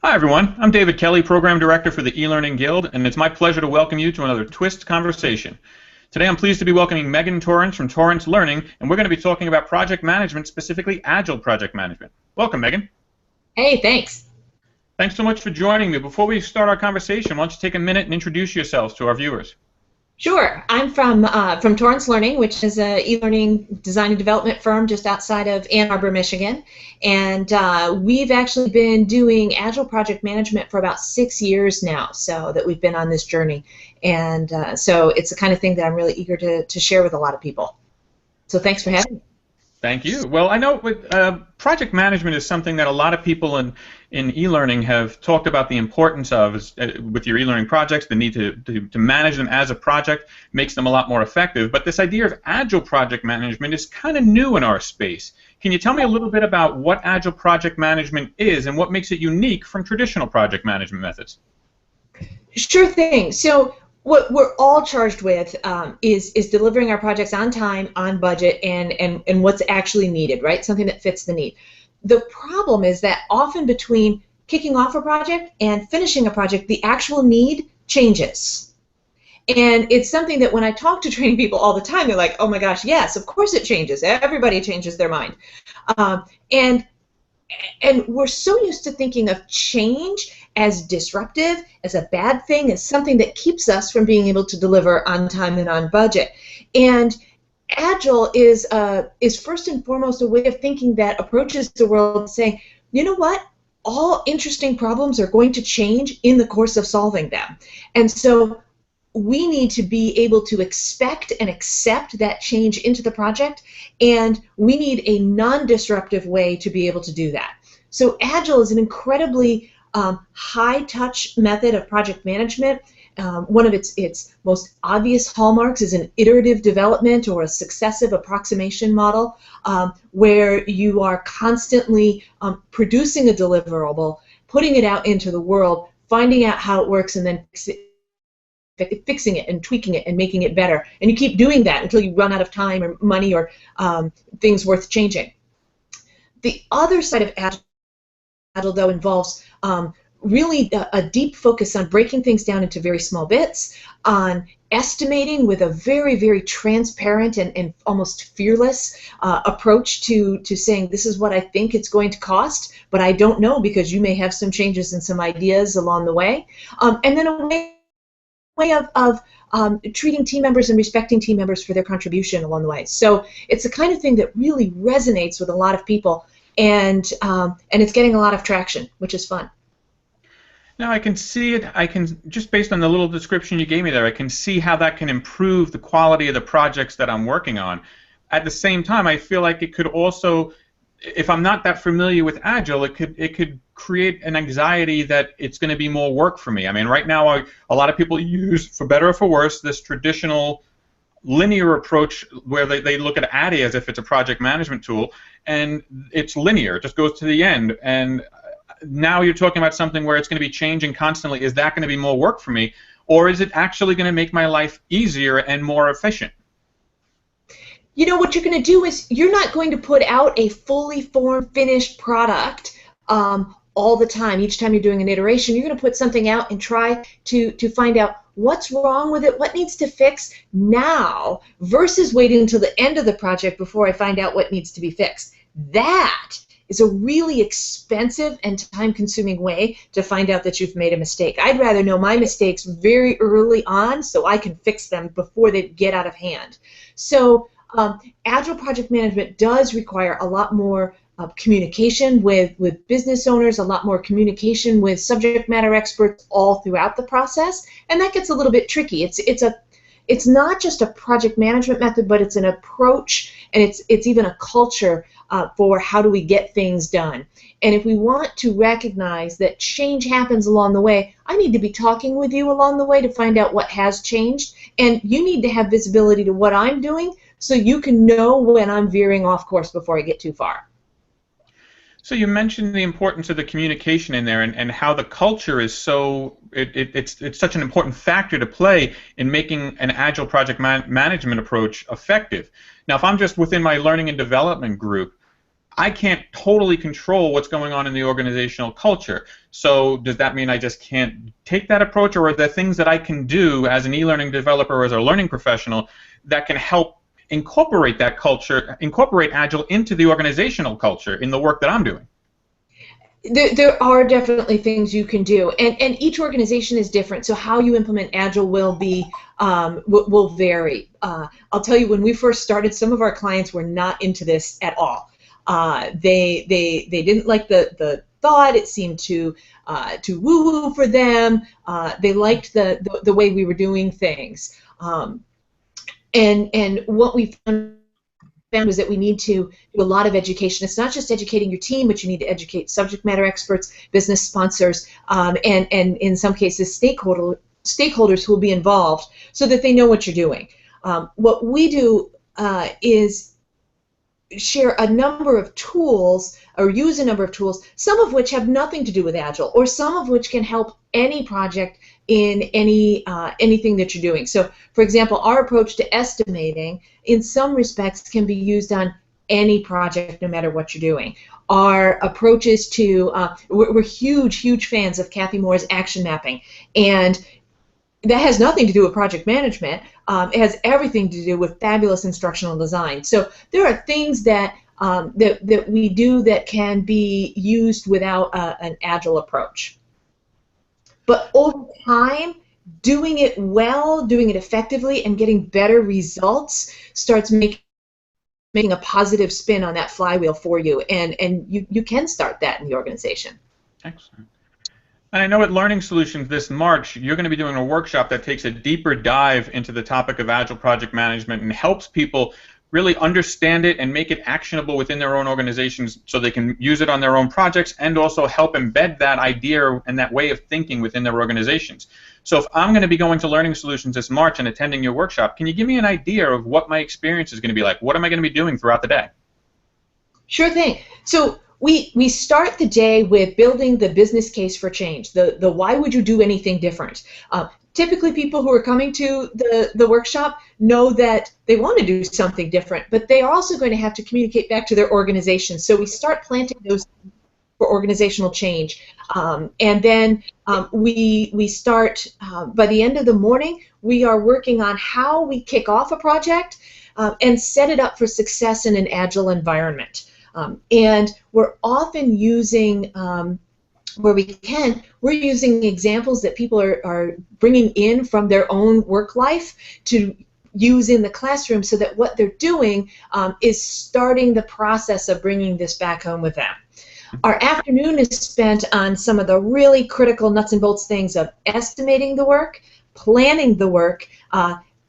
Hi everyone, I'm David Kelly, Program Director for the eLearning Guild, and it's my pleasure to welcome you to another Twist Conversation. Today I'm pleased to be welcoming Megan Torrance from TorranceLearning, and we're going to be talking about project management, specifically Agile project management. Welcome, Megan. Hey, thanks. Thanks so much for joining me. Before we start our conversation, why don't you take a minute and introduce yourselves to our viewers? Sure. I'm from Torrance Learning, which is an e-learning design and development firm just outside of Ann Arbor, Michigan. And we've actually been doing Agile project management for about 6 years now, so that we've been on this journey. And so it's the kind of thing that I'm really eager to share with a lot of people. So thanks for having me. Thank you. Well, I know project management is something that a lot of people in e-learning have talked about the importance of with your e-learning projects. The need to manage them as a project makes them a lot more effective. But this idea of Agile project management is kind of new in our space. Can you tell me a little bit about what Agile project management is and what makes it unique from traditional project management methods? Sure thing. So what we're all charged with is delivering our projects on time, on budget, and what's actually needed, right? Something that fits the need. The problem is that often between kicking off a project and finishing a project, the actual need changes. And it's something that when I talk to training people all the time, they're like, oh my gosh, yes, of course it changes. Everybody changes their mind. And we're so used to thinking of change as disruptive, as a bad thing, as something that keeps us from being able to deliver on time and on budget. And Agile is first and foremost a way of thinking that approaches the world saying, you know what? All interesting problems are going to change in the course of solving them. And so we need to be able to expect and accept that change into the project, and we need a non-disruptive way to be able to do that. So Agile is an incredibly high-touch method of project management. One of its most obvious hallmarks is an iterative development or a successive approximation model where you are constantly producing a deliverable, putting it out into the world, finding out how it works, and then fixing it and tweaking it and making it better. And you keep doing that until you run out of time or money or things worth changing. The other side of Agile, though, involves really a deep focus on breaking things down into very small bits, on estimating with a very, very transparent and almost fearless approach to saying this is what I think it's going to cost, but I don't know because you may have some changes and some ideas along the way. And then a way of treating team members and respecting team members for their contribution along the way. So it's the kind of thing that really resonates with a lot of people, and it's getting a lot of traction, which is fun. Now I can see it. I can, just based on the little description you gave me there, I can see how that can improve the quality of the projects that I'm working on. At the same time, I feel like it could also, if I'm not that familiar with Agile, it could create an anxiety that it's going to be more work for me. I mean, right now, a lot of people use, for better or for worse, this traditional linear approach where they look at ADDIE as if it's a project management tool, and it's linear. It just goes to the end. And now you're talking about something where it's going to be changing constantly. Is that going to be more work for me, or is it actually going to make my life easier and more efficient? You know, what you're going to do is you're not going to put out a fully formed, finished product all the time. Each time you're doing an iteration, you're going to put something out and try to find out what's wrong with it, what needs to fix now, versus waiting until the end of the project before I find out what needs to be fixed. That is a really expensive and time-consuming way to find out that you've made a mistake. I'd rather know my mistakes very early on so I can fix them before they get out of hand. So Agile project management does require a lot more communication with business owners, a lot more communication with subject matter experts all throughout the process, and that gets a little bit tricky. It's not just a project management method, but it's an approach, and it's even a culture for how do we get things done. And if we want to recognize that change happens along the way, I need to be talking with you along the way to find out what has changed, and you need to have visibility to what I'm doing so you can know when I'm veering off course before I get too far. So you mentioned the importance of the communication in there, and how the culture is so it's such an important factor to play in making an Agile project management approach effective. Now, if I'm just within my learning and development group, I can't totally control what's going on in the organizational culture. So does that mean I just can't take that approach, or are there things that I can do as an e-learning developer or as a learning professional that can help incorporate that culture, incorporate Agile into the organizational culture in the work that I'm doing? There are definitely things you can do, and each organization is different. So how you implement Agile will be will vary. I'll tell you, when we first started, some of our clients were not into this at all. They didn't like the thought. It seemed too woo-woo for them. They liked the way we were doing things, and what we found was that we need to do a lot of education. It's not just educating your team, but you need to educate subject matter experts, business sponsors, and in some cases stakeholders who will be involved, so that they know what you're doing. What we do is share a number of tools, or use a number of tools, some of which have nothing to do with Agile, or some of which can help any project in anything that you're doing. So, for example, our approach to estimating, in some respects, can be used on any project, no matter what you're doing. Our approaches to, we're huge fans of Kathy Moore's action mapping, and that has nothing to do with project management. It has everything to do with fabulous instructional design. So there are things that that we do that can be used without an Agile approach. But over time, doing it well, doing it effectively, and getting better results starts making a positive spin on that flywheel for you, and you can start that in the organization. Excellent. And I know at Learning Solutions this March, you're going to be doing a workshop that takes a deeper dive into the topic of Agile project management and helps people really understand it and make it actionable within their own organizations so they can use it on their own projects, and also help embed that idea and that way of thinking within their organizations. So if I'm going to be going to Learning Solutions this March and attending your workshop, can you give me an idea of what my experience is going to be like? What am I going to be doing throughout the day? Sure thing. So we start the day with building the business case for change, the why would you do anything different. Typically, people who are coming to the workshop know that they want to do something different, but they are also going to have to communicate back to their organization. So we start planting those for organizational change, and then we start, by the end of the morning, we are working on how we kick off a project and set it up for success in an Agile environment. And we're often using, where we can, we're using examples that people are bringing in from their own work life to use in the classroom, so that what they're doing is starting the process of bringing this back home with them. Our afternoon is spent on some of the really critical nuts and bolts things of estimating the work, planning the work,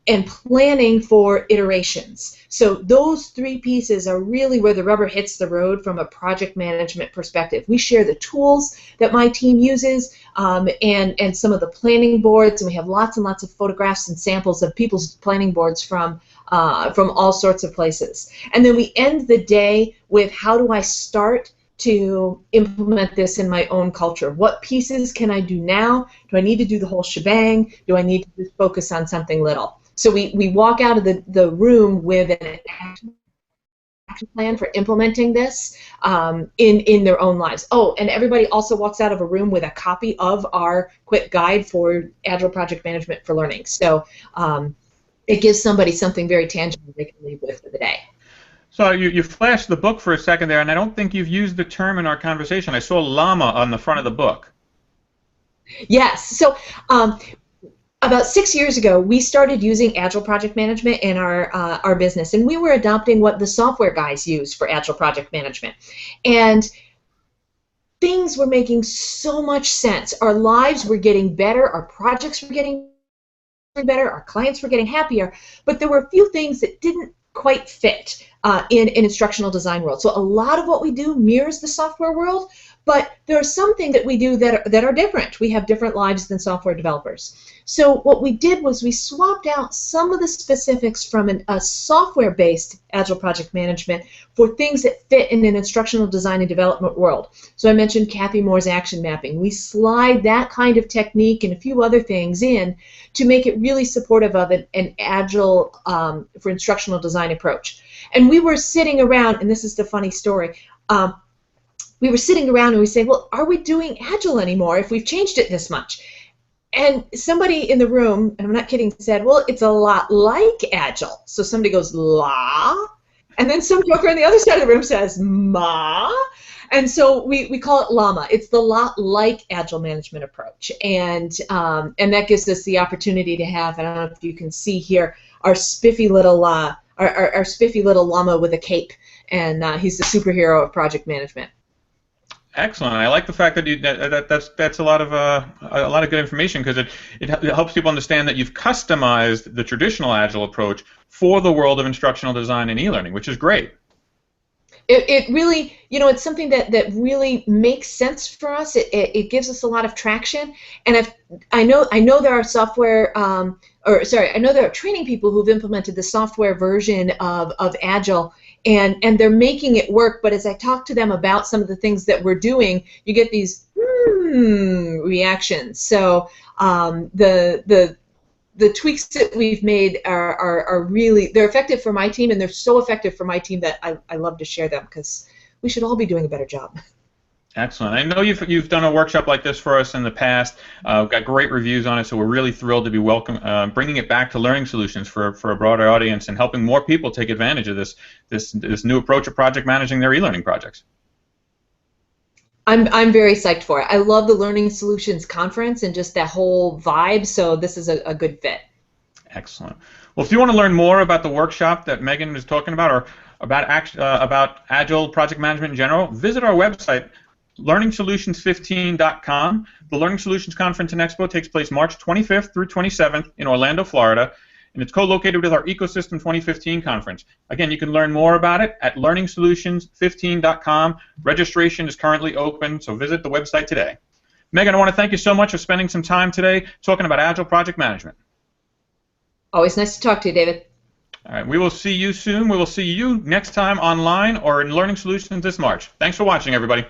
and planning for iterations. So those three pieces are really where the rubber hits the road from a project management perspective. We share the tools that my team uses, and some of the planning boards, and we have lots and lots of photographs and samples of people's planning boards from all sorts of places. And then we end the day with, how do I start to implement this in my own culture? What pieces can I do now? Do I need to do the whole shebang? Do I need to just focus on something little? So we walk out of the room with an action plan for implementing this in their own lives. Oh, and everybody also walks out of a room with a copy of our quick guide for Agile Project Management for Learning. So it gives somebody something very tangible they can leave with for the day. So you flashed the book for a second there, and I don't think you've used the term in our conversation. I saw LAMA on the front of the book. Yes. So about 6 years ago, we started using Agile Project Management in our business, and we were adopting what the software guys use for Agile Project Management. And things were making so much sense. Our lives were getting better, our projects were getting better, our clients were getting happier, but there were a few things that didn't quite fit in an instructional design world. So a lot of what we do mirrors the software world, but there are some things that we do that are different. We have different lives than software developers. So what we did was we swapped out some of the specifics from a software-based Agile Project Management for things that fit in an instructional design and development world. So I mentioned Kathy Moore's action mapping. We slide that kind of technique and a few other things in to make it really supportive of an Agile for instructional design approach. And we were sitting around, and this is the funny story, we were sitting around and we say, well, are we doing Agile anymore if we've changed it this much? And somebody in the room, and I'm not kidding, said, well, it's a lot like Agile. So somebody goes, la? And then some joker on the other side of the room says, ma? And so we call it LAMA. It's the lot like Agile management approach. And that gives us the opportunity to have, I don't know if you can see here, our spiffy little our spiffy little llama with a cape. And he's the superhero of project management. Excellent. I like the fact that that's a lot of good information, because it helps people understand that you've customized the traditional Agile approach for the world of instructional design and e-learning, which is great. It really, it's something that really makes sense for us. It gives us a lot of traction, and I know there are I know there are training people who've implemented the software version of Agile, and they're making it work. But as I talk to them about some of the things that we're doing, you get these reactions. So the tweaks that we've made are really, they're effective for my team, and they're so effective for my team that I love to share them, because we should all be doing a better job. Excellent. I know you've done a workshop like this for us in the past. We've got great reviews on it, so we're really thrilled to be bringing it back to Learning Solutions for a broader audience and helping more people take advantage of this new approach of project managing their e-learning projects. I'm very psyched for it. I love the Learning Solutions Conference and just that whole vibe, so this is a good fit. Excellent. Well, if you want to learn more about the workshop that Megan is talking about, or about Agile project management in general, visit our website, learningsolutions15.com. The Learning Solutions Conference and Expo takes place March 25th through 27th in Orlando, Florida, and it's co-located with our Ecosystem 2015 conference. Again, you can learn more about it at learningsolutions15.com. Registration is currently open, so visit the website today. Megan, I want to thank you so much for spending some time today talking about Agile project management. Always nice to talk to you, David. All right, we will see you soon. We will see you next time online or in Learning Solutions this March. Thanks for watching, everybody.